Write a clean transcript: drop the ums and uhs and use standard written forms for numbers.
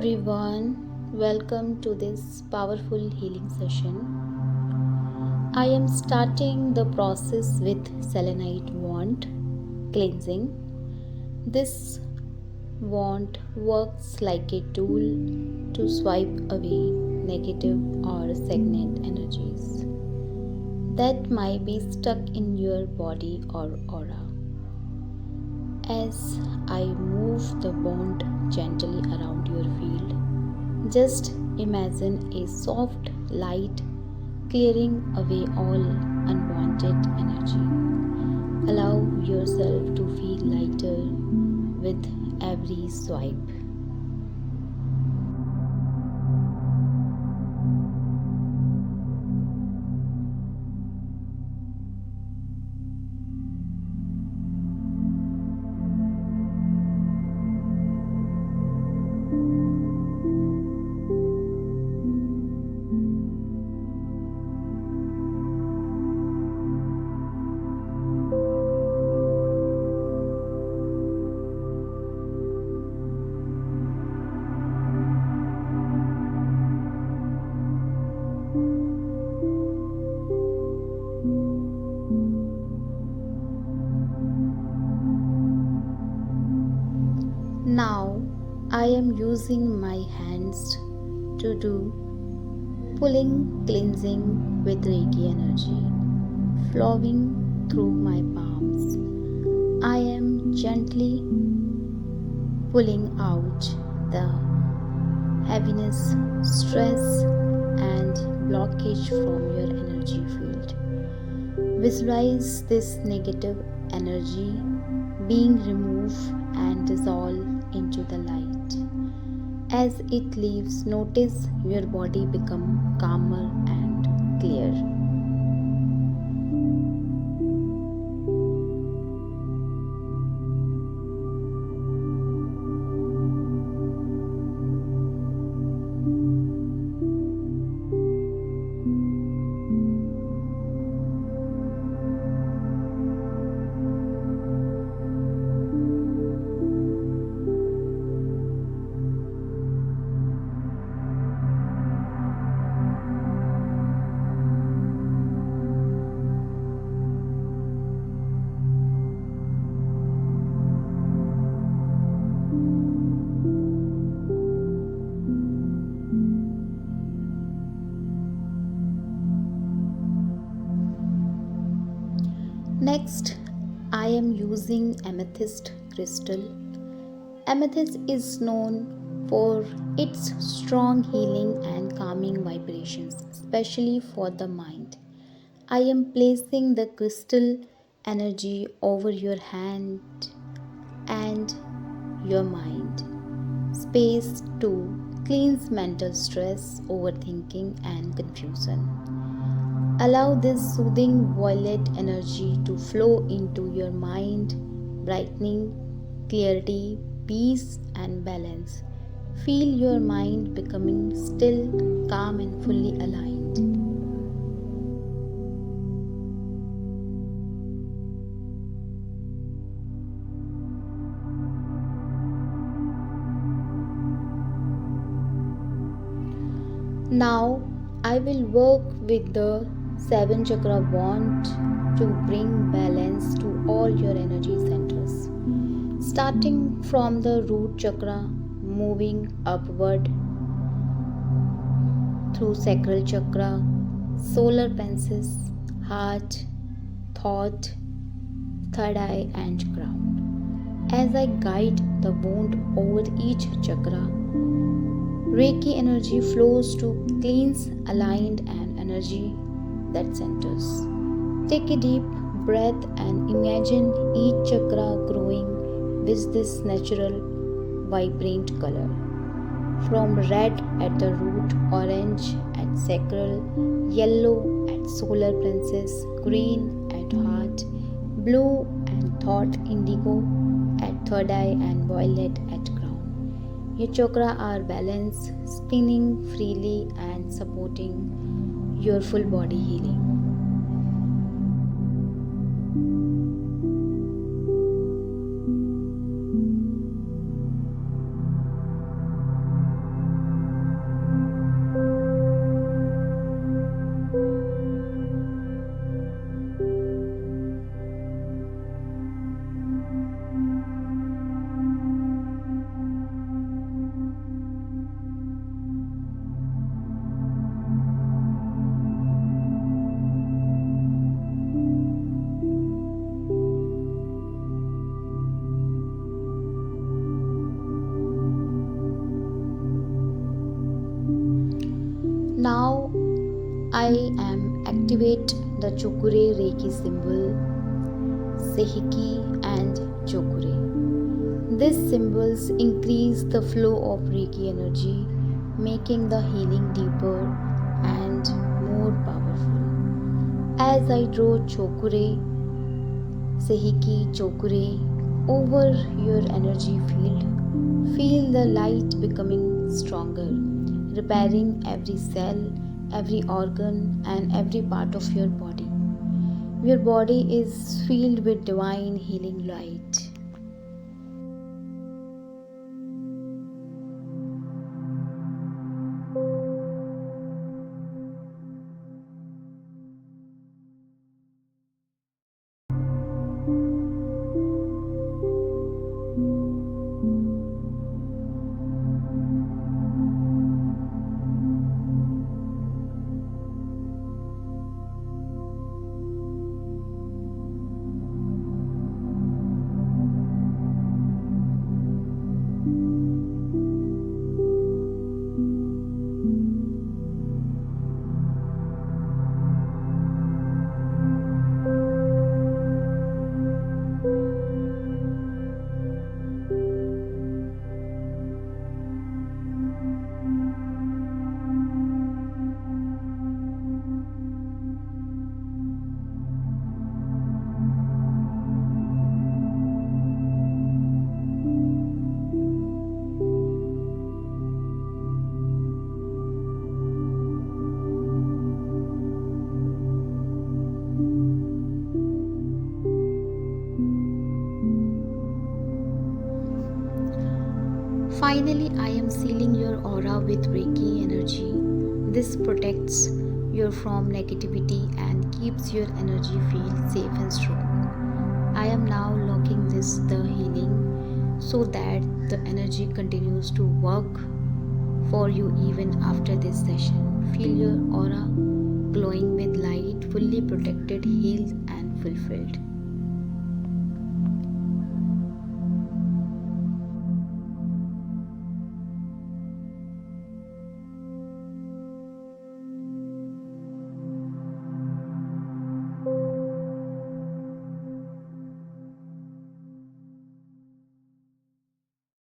everyone, welcome to this powerful healing session. I am starting the process with selenite wand cleansing. This wand works like a tool to swipe away negative or stagnant energies that might be stuck in your body or aura. As I move the wand gently around your field, just imagine a soft light clearing away all unwanted energy. Allow yourself to feel lighter with every swipe. Now I am using my hands to do pulling cleansing with Reiki energy flowing through my palms. I am gently pulling out the heaviness, stress, and blockage from your energy field. Visualize this negative energy being removed and dissolved into the light. As it leaves, notice your body become calmer and clear. Next, I am using amethyst crystal. Amethyst is known for its strong healing and calming vibrations, especially for the mind. I am placing the crystal energy over your hand and your mind. Space to cleanse mental stress, overthinking, and confusion. Allow this soothing violet energy to flow into your mind, brightening clarity, peace, and balance. Feel your mind becoming still, calm, and fully aligned. Now, I will work with the 7 chakra wand to bring balance to all your energy centers. Starting from the root chakra, moving upward through sacral chakra, solar plexus, heart, thought, third eye, and crown. As I guide the wand over each chakra, Reiki energy flows to cleanse, aligned, and energy that centers. Take a deep breath and imagine each chakra growing with this natural, vibrant color. From red at the root, orange at sacral, yellow at solar plexus, green at heart, blue and thought, indigo at third eye, and violet at crown. Your chakra are balanced, spinning freely and supporting your full body healing. Activate the Chokure Reiki symbol, Seihiki and Chokure. These symbols increase the flow of Reiki energy, making the healing deeper and more powerful. As I draw Chokure, Seihiki, Chokure over your energy field, feel the light becoming stronger, repairing every cell, every organ, and every part of your body. Your body is filled with divine healing light. Finally, I am sealing your aura with Reiki energy. This protects you from negativity and keeps your energy feel safe and strong. I am now locking the healing so that the energy continues to work for you even after this session. Feel your aura glowing with light, fully protected, healed, and fulfilled.